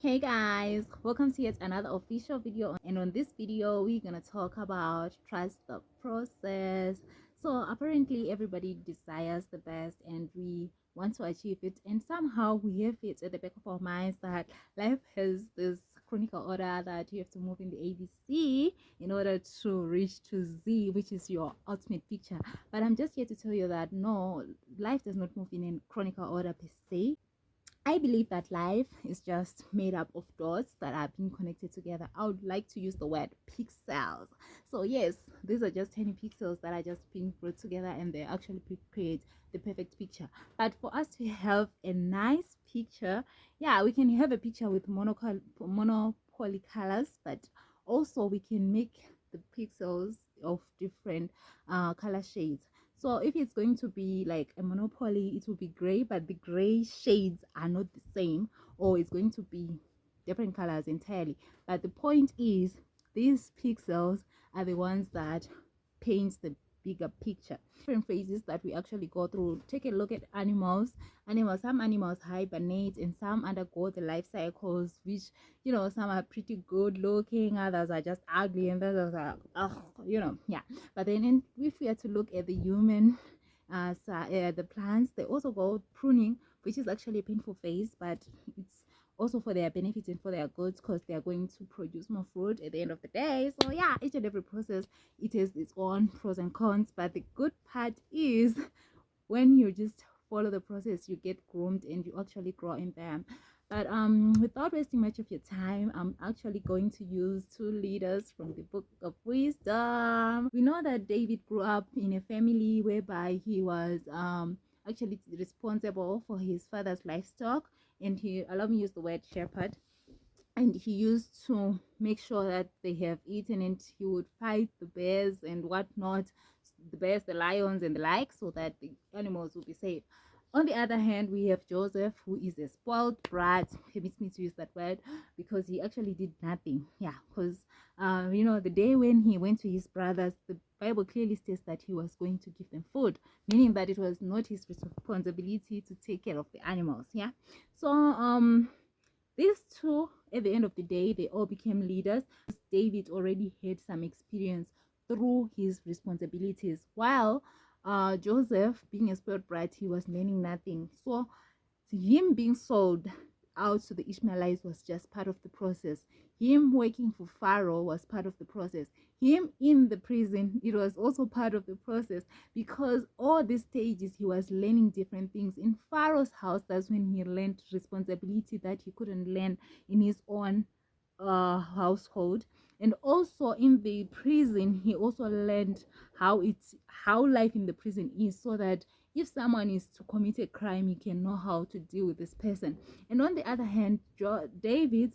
Hey guys, welcome to yet another official video, and on this video we're gonna talk about trust the process. So apparently everybody desires the best and we want to achieve it, and somehow we have it at the back of our minds that life has this chronicle order that you have to move in the ABC in order to reach to Z, which is your ultimate picture. But I'm just here to tell you that no, life does not move in a chronicle order per se. I believe that life is just made up of dots that are being connected together. I would like to use the word pixels. So yes, these are just tiny pixels that are just being brought together and they actually create the perfect picture. But for us to have a nice picture, yeah, we can have a picture with monopoly colors, but also we can make the pixels of different color shades. So if it's going to be like a monopoly, it will be gray, but the gray shades are not the same, or it's going to be different colors entirely. But the point is, these pixels are the ones that paints the bigger picture. Different phases that we actually go through. Take a look at animals. Some animals hibernate and some undergo the life cycles, which some are pretty good looking, others are just ugly, and others are yeah. But then if we are to look at the human the plants, they also go pruning, which is actually a painful phase, but it's also for their benefit and for their goods, because they are going to produce more fruit at the end of the day. So yeah, each and every process, it has its own pros and cons, but the good part is when you just follow the process, you get groomed and you actually grow in them. But without wasting much of your time, I'm actually going to use two leaders from the Book of Wisdom. We know that David grew up in a family whereby he was actually responsible for his father's livestock, and he, allow me use the word shepherd, and he used to make sure that they have eaten, and he would fight the bears and whatnot, the bears, the lions and the like, so that the animals will be safe. On the other hand, we have Joseph, who is a spoiled brat. Permits me to use that word because he actually did nothing. Yeah, because the day when he went to his brothers, the Bible clearly states that he was going to give them food, meaning that it was not his responsibility to take care of the animals. Yeah, so these two, at the end of the day, they all became leaders. David already had some experience through his responsibilities, while Joseph, being a spoiled brat, he was learning nothing. So him being sold out to the Ishmaelites was just part of the process. Him working for Pharaoh was part of the process. Him in the prison, it was also part of the process, because all these stages he was learning different things. In Pharaoh's house, that's when he learned responsibility that he couldn't learn in his own household. And also in the prison, he also learned how life in the prison is, so that if someone is to commit a crime, you can know how to deal with this person. And on the other hand, David,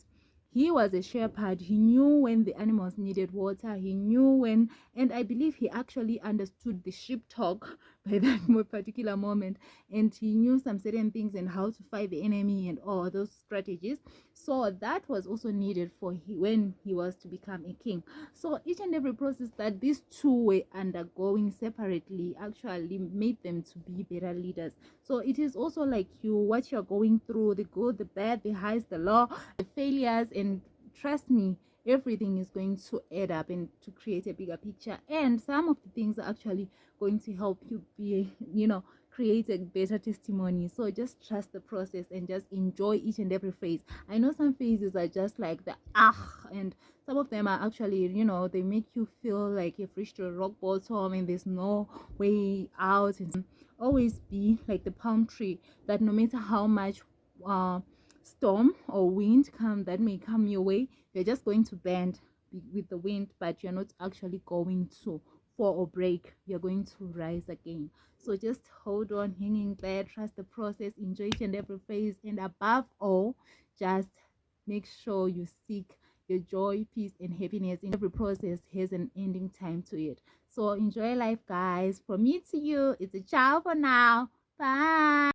he was a shepherd. He knew when the animals needed water. He knew when, and I believe he actually understood the sheep talk by that particular moment. And he knew some certain things and how to fight the enemy and all those strategies. So that was also needed for when he was to become a king. So each and every process that these two were undergoing separately actually made them to be better leaders. So it is also like what you're going through, the good, the bad, the highs, the low, the failures, and trust me, everything is going to add up and to create a bigger picture. And some of the things are actually going to help you be, create a better testimony. So just trust the process and just enjoy each and every phase. I know some phases are just like the and some of them are actually, they make you feel like you've reached a rock bottom and there's no way out. And always be like the palm tree, that no matter how much storm or wind that may come your way, you're just going to bend with the wind, but you're not actually going to fall or break. You're going to rise again. So just hold on, hanging there, trust the process, enjoy each and every phase, and above all, just make sure you seek your joy, peace, and happiness. In every process has an ending time to it. So enjoy life, guys. From me to you, it's a ciao for now. Bye.